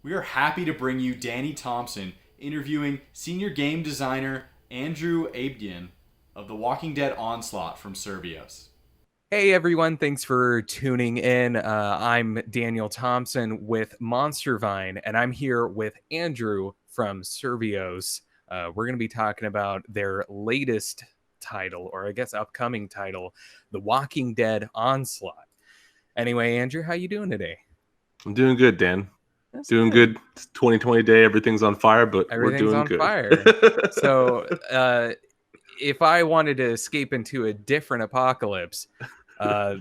We are happy to bring you Danny Thompson interviewing senior game designer Andrew Abedian of The Walking Dead Onslaught from Survios. Hey everyone, thanks for tuning in. I'm Daniel Thompson with MonsterVine, and I'm here with Andrew from Survios. We're going to be talking about their latest title, or I guess upcoming title, The Walking Dead Onslaught. Anyway, Andrew, how you doing today? I'm doing good, Dan. That's Doing good. good. It's 2020 day. Everything's on fire, but we're Everything's doing on good. fire. So, if I wanted to escape into a different apocalypse,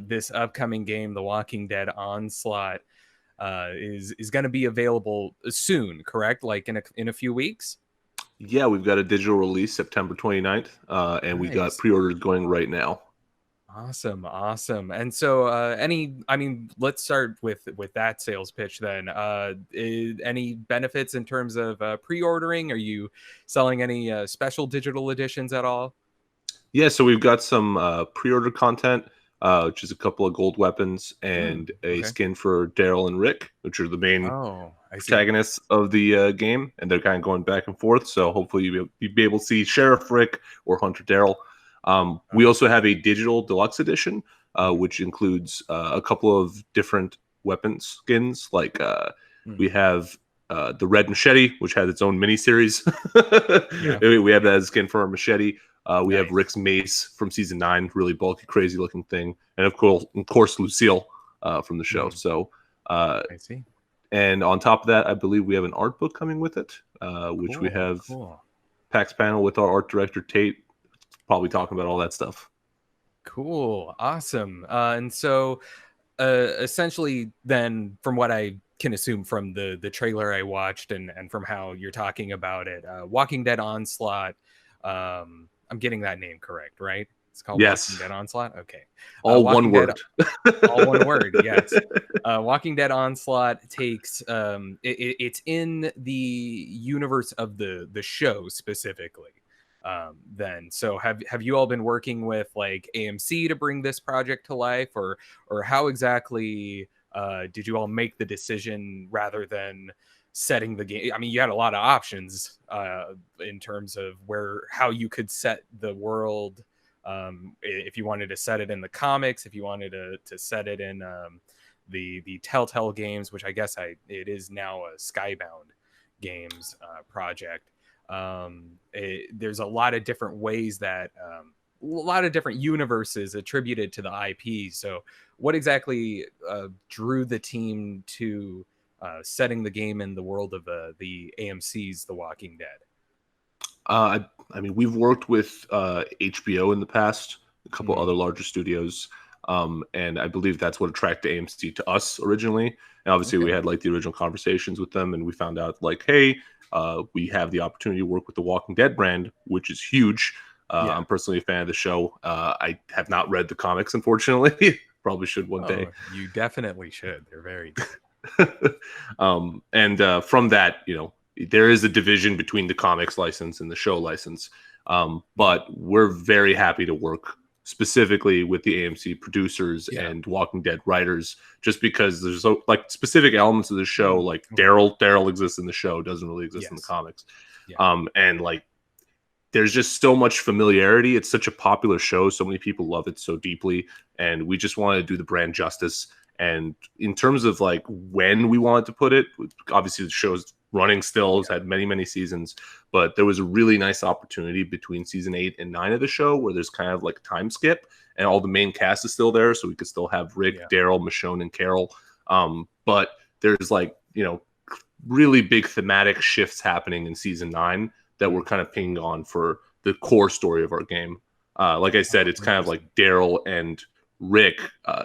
this upcoming game, The Walking Dead Onslaught, is going to be available soon, correct? Like in a few weeks. Yeah, we've got a digital release September 29th, and we got Nice. pre-orders going right now. Awesome, awesome. And so, let's start with that sales pitch then. Any benefits in terms of pre-ordering? Are you selling any special digital editions at all? Yeah, so we've got some pre-order content, which is a couple of gold weapons and a Okay. skin for Daryl and Rick, which are the main Oh, I see. protagonists of the game, and they're kind of going back and forth. So hopefully you'll be able to see Sheriff Rick or Hunter Daryl. We Okay. also have a digital deluxe edition, Mhm. which includes a couple of different weapon skins. Like we Mhm. have the red machete, which has its own mini series. Yeah. We have that as a skin for our machete. We have Nice. Rick's mace from season 9, really bulky, crazy looking thing, and of course, Lucille from the show. Mhm. So I see. and on top of that, I believe we have an art book coming with it, which we Cool. have Cool. PAX panel with our art director Tate, probably talking about all that stuff. Cool. Awesome. And so essentially then from what I can assume from the trailer I watched and from how you're talking about it, Walking Dead Onslaught, I'm getting that name correct, right? It's called Walking Yes, Dead Onslaught. Okay. all one Walking Dead, word. all one word. Yes. Walking Dead Onslaught takes it's in the universe of the show specifically. Then, so have you all been working with like AMC to bring this project to life, or how exactly did you all make the decision rather than setting the game? I mean, you had a lot of options in terms of where how you could set the world, if you wanted to set it in the comics, if you wanted to set it in the Telltale games, which I guess it is now a Skybound Games project. There's a lot of different ways that a lot of different universes attributed to the IP. So, what exactly drew the team to setting the game in the world of the AMC's The Walking Dead? I mean, we've worked with HBO in the past, a couple Mm, other larger studios, and I believe that's what attracted AMC to us originally. And obviously, we okay. had like the original conversations with them, and we found out like, hey, we have the opportunity to work with the Walking Dead brand, which is huge. Yeah. I'm personally a fan of the show. I have not read the comics, unfortunately. Probably should one day. Oh, you definitely should. They're very good. And from that, there is a division between the comics license and the show license. But we're very happy to work specifically with the AMC producers Yeah. and Walking Dead writers, just because there's like specific elements of the show, Mm, like okay. Daryl exists in the show, doesn't really exist in the Yes. comics. Yeah. And like there's just so much familiarity. It's such a popular show. So many people love it so deeply. And we just wanted to do the brand justice. And in terms of like when we wanted to put it, obviously the show's running still, has Yeah. had many, many seasons. But there was a really nice opportunity between season 8 and 9 of the show where there's kind of like a time skip and all the main cast is still there. So we could still have Rick, Yeah. Daryl, Michonne, and Carol. But there's like, really big thematic shifts happening in season 9 that we're kind of pinging on for the core story of our game. Like I said, Oh, it's kind of like interesting. Daryl and Rick,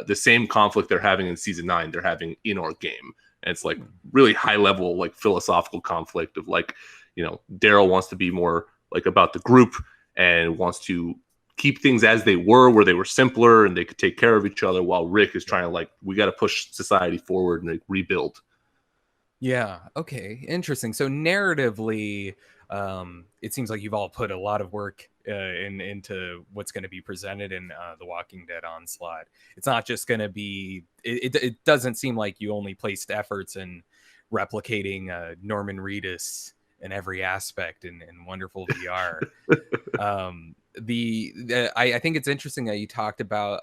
the same conflict they're having in season 9, they're having in our game. And it's like Hmm. really high level, like philosophical conflict of like, Daryl wants to be more like about the group and wants to keep things as they were, where they were simpler and they could take care of each other, while Rick is Yeah. trying to like, we got to push society forward and like, rebuild. Yeah. Okay. Interesting. So narratively, it seems like you've all put a lot of work into what's going to be presented in the Walking Dead Onslaught. It's not just going to be. It doesn't seem like you only placed efforts in replicating Norman Reedus in every aspect in wonderful VR. I think it's interesting that you talked about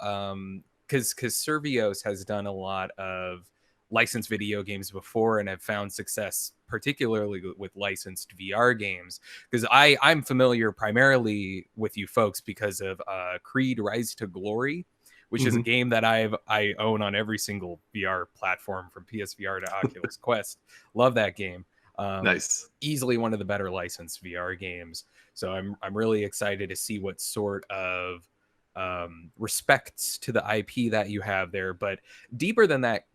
because Survios has done a lot of licensed video games before and have found success particularly with licensed VR games, because I'm familiar primarily with you folks because of Creed Rise to Glory, which is a game that I own on every single VR platform from PSVR to Oculus Quest. Love that game. Nice. Easily one of the better licensed VR games. So I'm really excited to see what sort of respects to the IP that you have there. But deeper than that,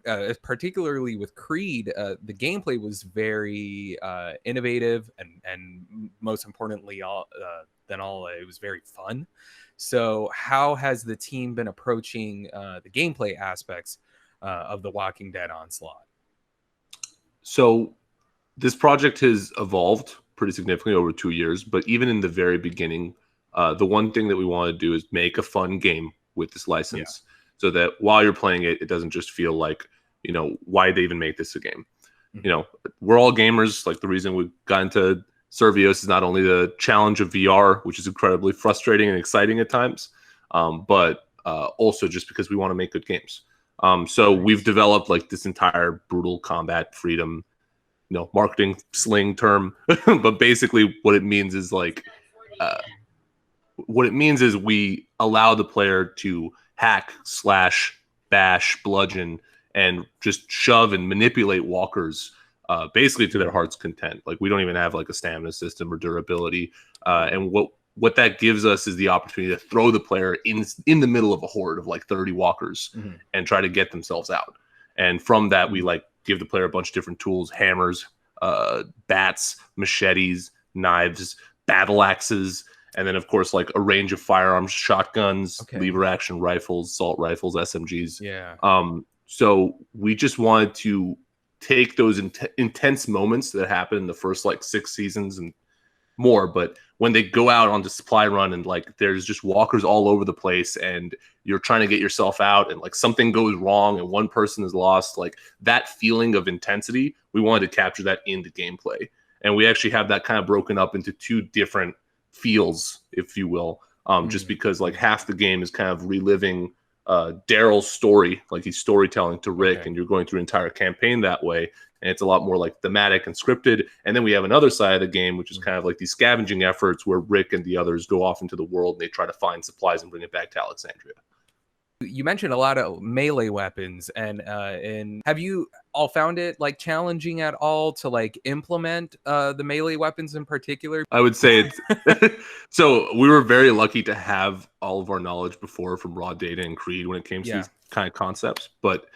particularly with Creed, the gameplay was very innovative and most importantly, it was very fun. So how has the team been approaching the gameplay aspects of the Walking Dead Onslaught? So this project has evolved pretty significantly over 2 years, but even in the very beginning, the one thing that we want to do is make a fun game with this license, so that while you're playing it, it doesn't just feel like, why they even make this a game. We're all gamers. Like, the reason we got into Survios is not only the challenge of VR, which is incredibly frustrating and exciting at times, but also just because we want to make good games. So we've developed like this entire brutal combat freedom, marketing sling term, but basically what it means is we allow the player to hack, slash, bash, bludgeon, and just shove and manipulate walkers basically to their heart's content. Like, we don't even have like a stamina system or durability. And what that gives us is the opportunity to throw the player in the middle of a horde of like 30 walkers and try to get themselves out. And from that, we like give the player a bunch of different tools: hammers, bats, machetes, knives, battle axes, and then of course like a range of firearms, shotguns, lever action rifles, assault rifles, SMGs. So we just wanted to take those intense moments that happen in the first like 6 seasons and more, but when they go out on the supply run and like there's just walkers all over the place and you're trying to get yourself out and like something goes wrong and one person is lost, like that feeling of intensity, we wanted to capture that in the gameplay. And we actually have that kind of broken up into 2 different feels, if you will, just because like half the game is kind of reliving Daryl's story, like he's storytelling to Rick, and you're going through an entire campaign that way, and it's a lot more like thematic and scripted. And then we have another side of the game, which is kind of like these scavenging efforts where Rick and the others go off into the world and they try to find supplies and bring it back to Alexandria. You mentioned a lot of melee weapons, and have you all found it like challenging at all to like implement the melee weapons in particular? I would say it's so we were very lucky to have all of our knowledge before from Raw Data and Creed when it came to these kind of concepts, but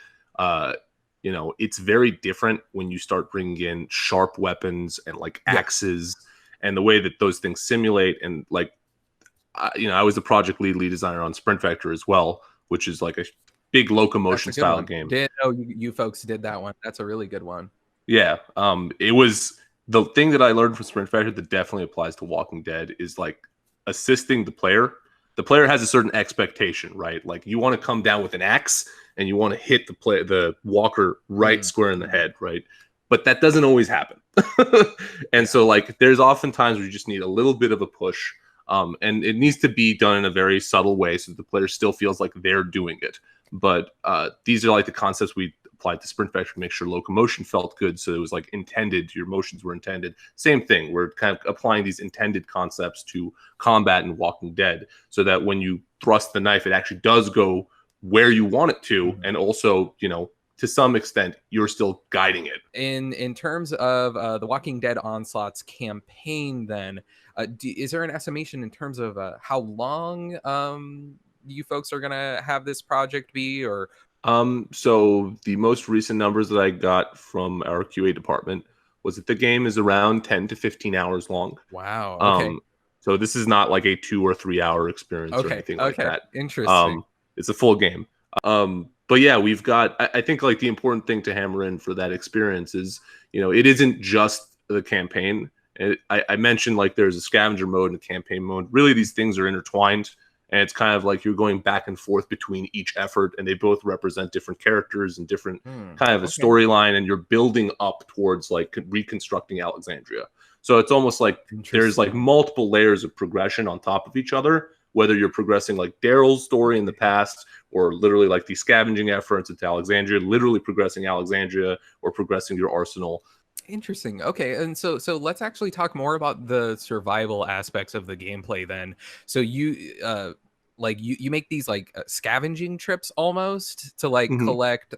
it's very different when you start bringing in sharp weapons and like axes and the way that those things simulate. And like I was the project lead designer on Sprint Vector as well, which is like a big locomotion style game. Didn't know you folks did that one. That's a really good one. Yeah. It was the thing that I learned from Sprint Vector that definitely applies to Walking Dead is like assisting the player. The player has a certain expectation, right? Like you want to come down with an axe and you want to hit the walker right square in the head, right? But that doesn't always happen. And so like there's often times where you just need a little bit of a push. And it needs to be done in a very subtle way so the player still feels like they're doing it. But these are like the concepts we applied to Sprint Vector to make sure locomotion felt good. So it was like intended, your motions were intended. Same thing, we're kind of applying these intended concepts to combat in Walking Dead so that when you thrust the knife, it actually does go where you want it to. And also, to some extent, you're still guiding it. In terms of the Walking Dead Onslaught's campaign, then, is there an estimation in terms of how long you folks are going to have this project be? Or so the most recent numbers that I got from our QA department was that the game is around 10 to 15 hours long. Wow. Okay. So this is not like a 2 or 3 hour experience or anything like that. Interesting. It's a full game. But yeah, we've got, I think like the important thing to hammer in for that experience is, it isn't just the campaign. I mentioned like there's a scavenger mode and a campaign mode. Really, these things are intertwined and it's kind of like you're going back and forth between each effort, and they both represent different characters and different kind of a storyline, and you're building up towards like reconstructing Alexandria. So it's almost like there's like multiple layers of progression on top of each other, whether you're progressing like Daryl's story in the past, or literally like the scavenging efforts into Alexandria, literally progressing Alexandria, or progressing your arsenal. Interesting. Okay, and so let's actually talk more about the survival aspects of the gameplay then. So you like you make these like scavenging trips almost to like collect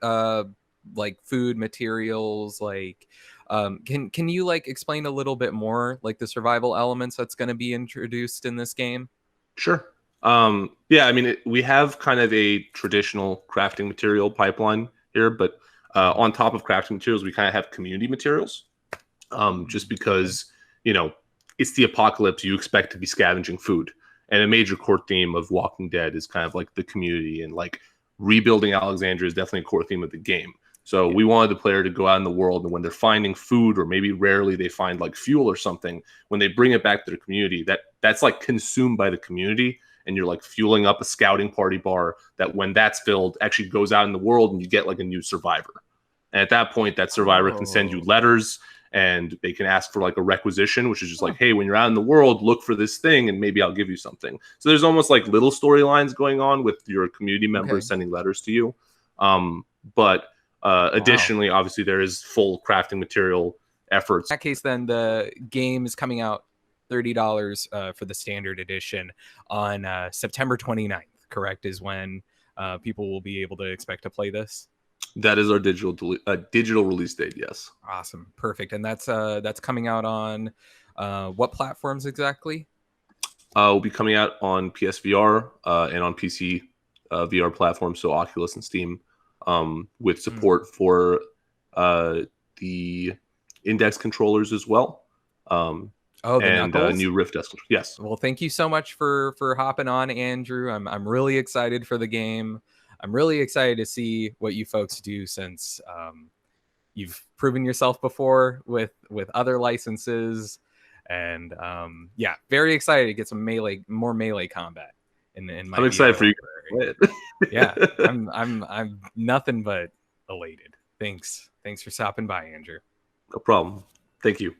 like food materials, like can you like explain a little bit more like the survival elements that's going to be introduced in this game? Sure. Yeah, I mean, we have kind of a traditional crafting material pipeline here, but on top of crafting materials, we kind of have community materials. Just because, you know, it's the apocalypse, you expect to be scavenging food. And a major core theme of Walking Dead is kind of like the community, and like rebuilding Alexandria is definitely a core theme of the game. So we wanted the player to go out in the world, and when they're finding food, or maybe rarely they find like fuel or something, when they bring it back to the community, that's like consumed by the community, and you're like fueling up a scouting party bar that when that's filled actually goes out in the world, and you get like a new survivor. And at that point, that survivor can send you letters, and they can ask for like a requisition, which is just like, hey, when you're out in the world, look for this thing and maybe I'll give you something. So there's almost like little storylines going on with your community members sending letters to you. But additionally, obviously, there is full crafting material efforts. In that case, then the game is coming out $30 for the standard edition on September 29th, correct? Is when people will be able to expect to play this? That is our digital release date, yes. Awesome. Perfect. And that's coming out on what platforms exactly? Will be coming out on PSVR and on PC VR platforms, so Oculus and Steam, with support for the Index controllers as well. The and Knuckles? New Rift Desk. Yes. Well, thank you so much for hopping on, Andrew. I'm really excited for the game. I'm really excited to see what you folks do, since you've proven yourself before with other licenses, and yeah, very excited to get some more melee combat in my. I'm excited for you. Yeah, I'm nothing but elated. Thanks for stopping by, Andrew. No problem. Thank you.